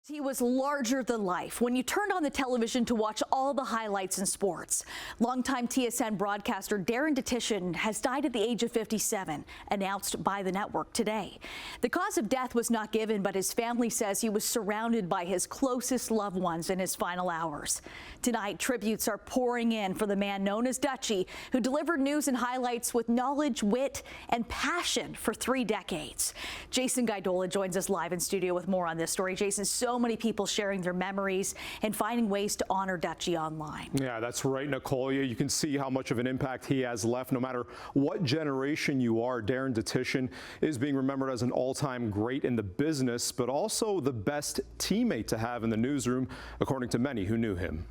He was larger than life when you turned on the television to watch all the highlights in sports. Longtime TSN broadcaster Darren Dutchyshen has died at the age of 57, announced by the network today. The cause of death was not given, but his family says he was surrounded by his closest loved ones in his final hours. Tonight, tributes are pouring in for the man known as Dutchy, who delivered news and highlights with knowledge, wit, and passion for 3 decades. Jason Gaidola joins us live in studio with more on this story. Jason, so many people sharing their memories and finding ways to honor Dutchy online. Yeah, that's right, Nicole. You can see how much of an impact he has left. No matter what generation you are, Darren Dutchyshen is being remembered as an all-time great in the business, but also the best teammate to have in the newsroom, according to many who knew him.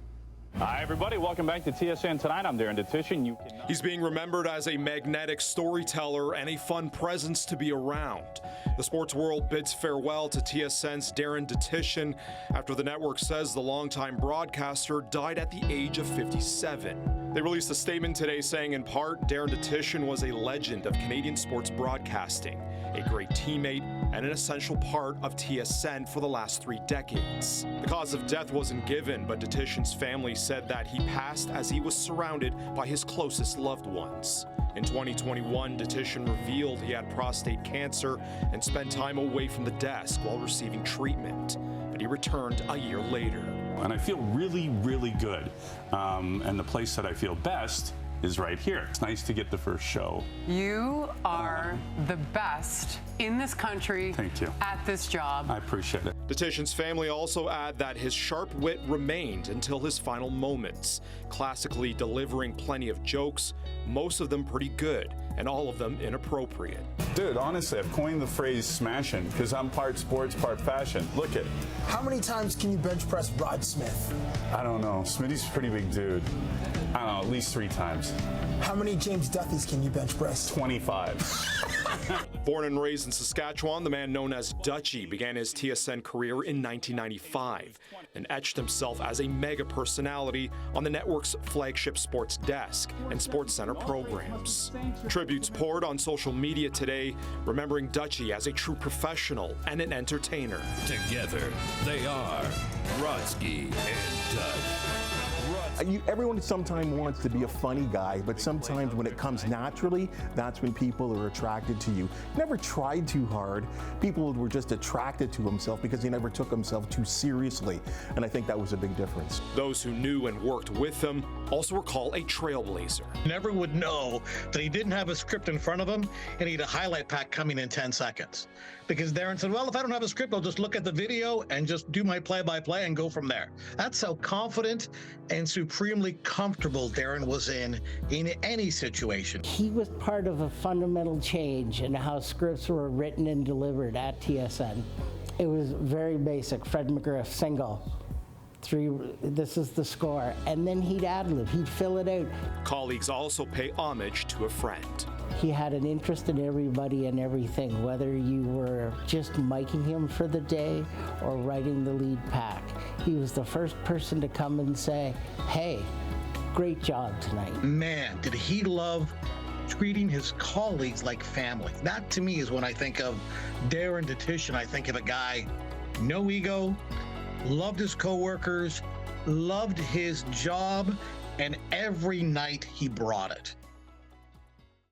Hi, everybody. Welcome back to TSN Tonight. I'm Darren Dutchyshen. He's being remembered as a magnetic storyteller and a fun presence to be around. The sports world bids farewell to TSN's Darren Dutchyshen after the network says the longtime broadcaster died at the age of 57. They released a statement today saying, in part, Darren Dutchyshen was a legend of Canadian sports broadcasting, a great teammate, and an essential part of TSN for the last 3 decades. The cause of death wasn't given, but Dutchyshen's family said that he passed as he was surrounded by his closest loved ones. In 2021, Dutchyshen revealed he had prostate cancer and spent time away from the desk while receiving treatment, but he returned a year later. And I feel really, really good. And the place that I feel best is right here. It's nice to get the first show. You are the best in this country. Thank you. At this job. I appreciate it. Dutchyshen's family also add that his sharp wit remained until his final moments, classically delivering plenty of jokes, most of them pretty good, and all of them inappropriate. Dude, honestly, I've coined the phrase smashing because I'm part sports, part fashion. Look at it. How many times can you bench press Rod Smith? I don't know. Smitty's a pretty big dude. I don't know, at least 3 times. How many James Duthys can you bench press? 25. Born and raised in Saskatchewan, the man known as Dutchy began his TSN career in 1995 and etched himself as a mega personality on the network's flagship sports desk and SportsCenter programs. Tributes poured on social media today, remembering Dutchy as a true professional and an entertainer. Together, they are Brodsky and Dutch. Everyone sometimes wants to be a funny guy, but sometimes when it comes naturally, that's when people are attracted to you. Never tried too hard. People were just attracted to himself because he never took himself too seriously, and I think that was a big difference. Those who knew and worked with him also recall a trailblazer. Never would know that he didn't have a script in front of him and he had a highlight pack coming in 10 seconds. Because Darren said, well, if I don't have a script, I'll just look at the video and just do my play-by-play and go from there. That's how confident and supremely comfortable Darren was in any situation. He was part of a fundamental change in how scripts were written and delivered at TSN. It was very basic. Fred McGriff, single. 3, this is the score. And then he'd ad-lib, he'd fill it out. Colleagues also pay homage to a friend. He had an interest in everybody and everything, whether you were just miking him for the day or writing the lead pack. He was the first person to come and say, hey, great job tonight. Man, did he love treating his colleagues like family. That to me is when I think of Darren Dutchyshen, I think of a guy, no ego, loved his coworkers, loved his job, and every night he brought it.